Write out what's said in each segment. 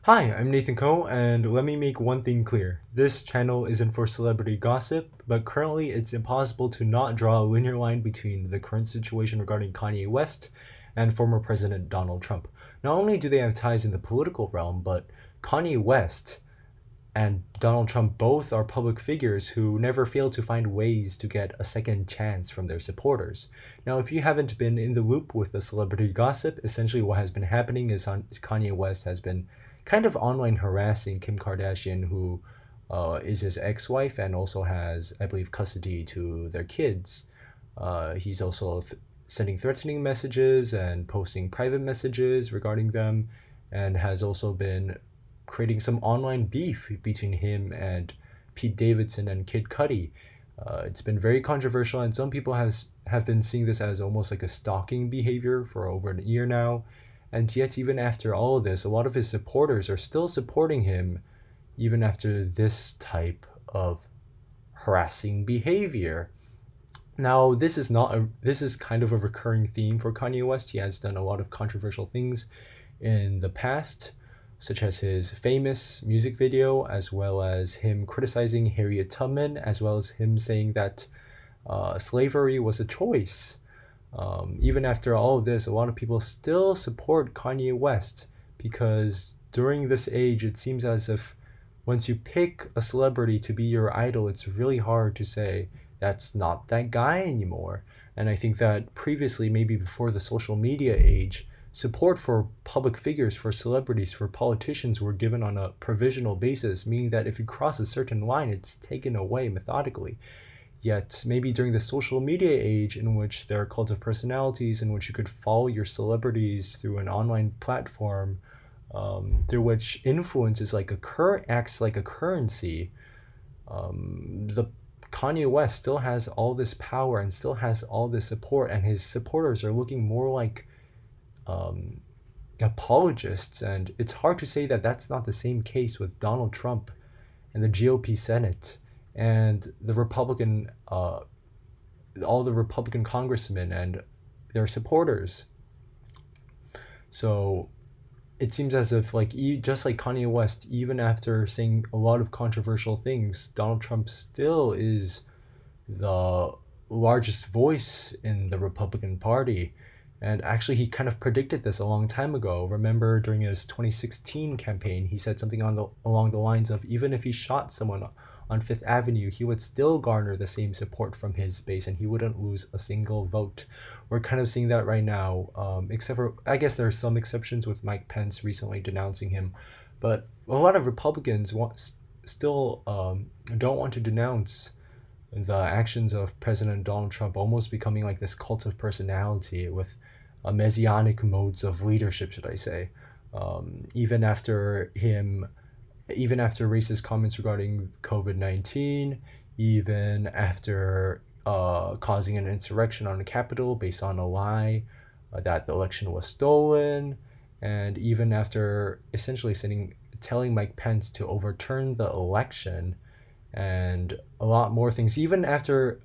Hi, I'm Nathan Coe, and let me make one thing clear. This channel isn't for celebrity gossip, but currently it's impossible to not draw a linear line between the current situation regarding Kanye West and former President Donald Trump. Not only do they have ties in the political realm, but Kanye West and Donald Trump both are public figures who never fail to find ways to get a second chance from their supporters. Now, if you haven't been in the loop with the celebrity gossip, essentially what has been happening is Kanye West has been kind of online harassing Kim Kardashian, who is his ex-wife and also has, I believe, custody to their kids. He's also sending threatening messages and posting private messages regarding them, and has also been creating some online beef between him and Pete Davidson and Kid Cudi. It's been very controversial, and some people have been seeing this as almost like a stalking behavior for over a year now. And yet, even after all of this, a lot of his supporters are still supporting him, even after this type of harassing behavior. Now, this is kind of a recurring theme for Kanye West. He has done a lot of controversial things in the past, such as his famous music video, as well as him criticizing Harriet Tubman, as well as him saying that slavery was a choice. Even after all of this, a lot of people still support Kanye West because during this age, it seems as if once you pick a celebrity to be your idol, it's really hard to say that's not that guy anymore. And I think that previously, maybe before the social media age, support for public figures, for celebrities, for politicians were given on a provisional basis, meaning that if you cross a certain line, it's taken away methodically. Yet, maybe during the social media age, in which there are cult of personalities, in which you could follow your celebrities through an online platform, through which influence is like acts like a currency, the Kanye West still has all this power and still has all this support, and his supporters are looking more like um, apologists. And it's hard to say that that's not the same case with Donald Trump and the GOP Senate and the all the Republican congressmen and their supporters. So it seems as if, like, just like Kanye West, even after saying a lot of controversial things, Donald Trump still is the largest voice in the Republican Party. And actually, he kind of predicted this a long time ago. Remember, during his 2016 campaign, he said something along the lines of, even if he shot someone on Fifth Avenue, he would still garner the same support from his base and he wouldn't lose a single vote. We're kind of seeing that right now, except for, I guess there are some exceptions with Mike Pence recently denouncing him. But a lot of Republicans still don't want to denounce the actions of President Donald Trump, almost becoming like this cult of personality with messianic modes of leadership, should I say. Even after him, even after racist comments regarding COVID-19, even after causing an insurrection on the Capitol based on a lie that the election was stolen, and even after essentially telling Mike Pence to overturn the election, and a lot more things. Even after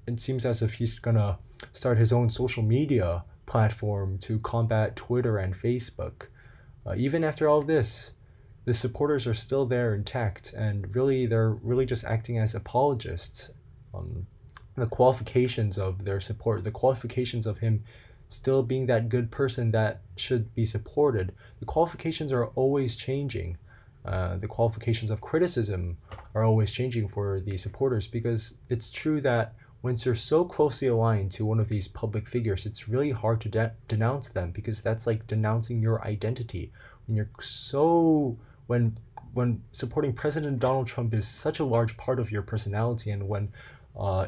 it seems as if he's gonna start his own social media platform to combat Twitter and Facebook. Even after all this, the supporters are still there intact, and really they're really just acting as apologists. The qualifications of their support, the qualifications of him still being that good person that should be supported, the qualifications are always changing. The qualifications of criticism are always changing for the supporters, because it's true that once you're so closely aligned to one of these public figures, it's really hard to denounce them, because that's like denouncing your identity. When you're so when supporting President Donald Trump is such a large part of your personality, and when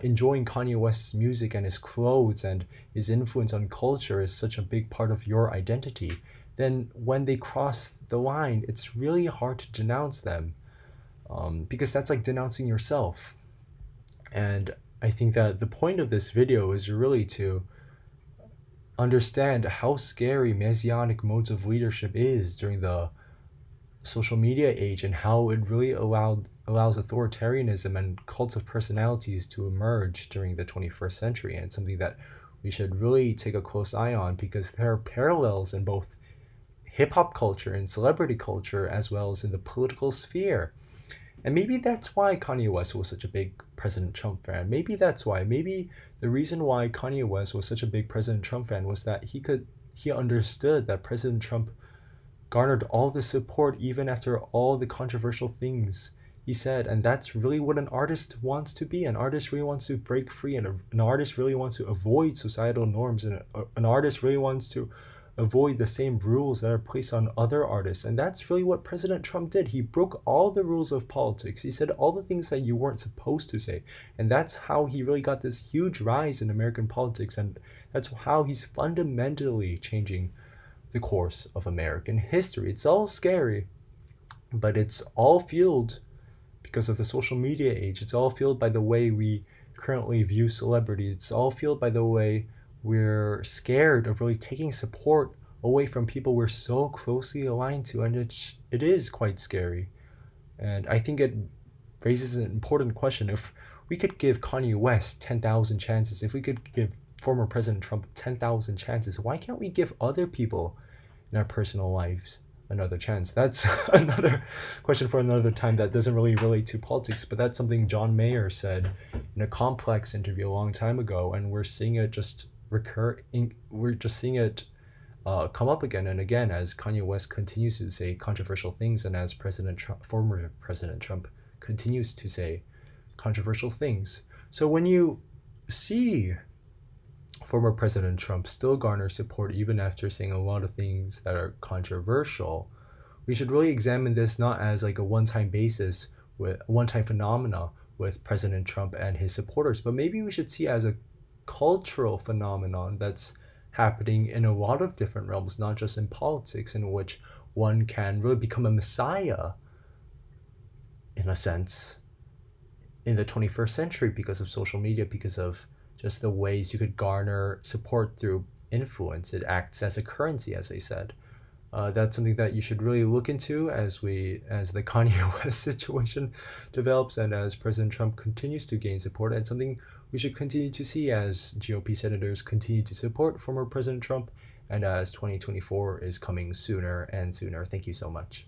enjoying Kanye West's music and his clothes and his influence on culture is such a big part of your identity, then when they cross the line, it's really hard to denounce them, because that's like denouncing yourself. And I think that the point of this video is really to understand how scary messianic modes of leadership is during the social media age, and how it really allows authoritarianism and cults of personalities to emerge during the 21st century. And it's something that we should really take a close eye on, because there are parallels in both hip hop culture and celebrity culture, as well as in the political sphere. And maybe that's why Kanye West was such a big President Trump fan. Maybe that's why. Maybe the reason why Kanye West was such a big President Trump fan was that he understood that President Trump garnered all the support even after all the controversial things he said. And that's really what an artist wants to be. An artist really wants to break free, and an artist really wants to avoid societal norms, and an artist really wants to avoid the same rules that are placed on other artists. And that's really what President Trump did. He broke all the rules of politics. He said all the things that you weren't supposed to say. And that's how he really got this huge rise in American politics. And that's how he's fundamentally changing the course of American history. It's all scary, but it's all fueled because of the social media age. It's all fueled by the way we currently view celebrities. It's all fueled by the way we're scared of really taking support away from people we're so closely aligned to. And it is quite scary. And I think it raises an important question. If we could give Kanye West 10,000 chances, if we could give former President Trump 10,000 chances, why can't we give other people in our personal lives another chance? That's another question for another time that doesn't really relate to politics, but that's something John Mayer said in a Complex interview a long time ago, and we're seeing it just we're just seeing it come up again and again as Kanye West continues to say controversial things, and as former President Trump continues to say controversial things. So when you see former President Trump still garner support even after saying a lot of things that are controversial, we should really examine this not as like a one-time basis with one-time phenomena with President Trump and his supporters, but maybe we should see it as a cultural phenomenon that's happening in a lot of different realms, not just in politics, in which one can really become a messiah in a sense in the 21st century because of social media, because of just the ways you could garner support through influence. It acts as a currency, as I said. That's something that you should really look into as the Kanye West situation develops, and as President Trump continues to gain support, and something we should continue to see as GOP senators continue to support former President Trump, and as 2024 is coming sooner and sooner. Thank you so much.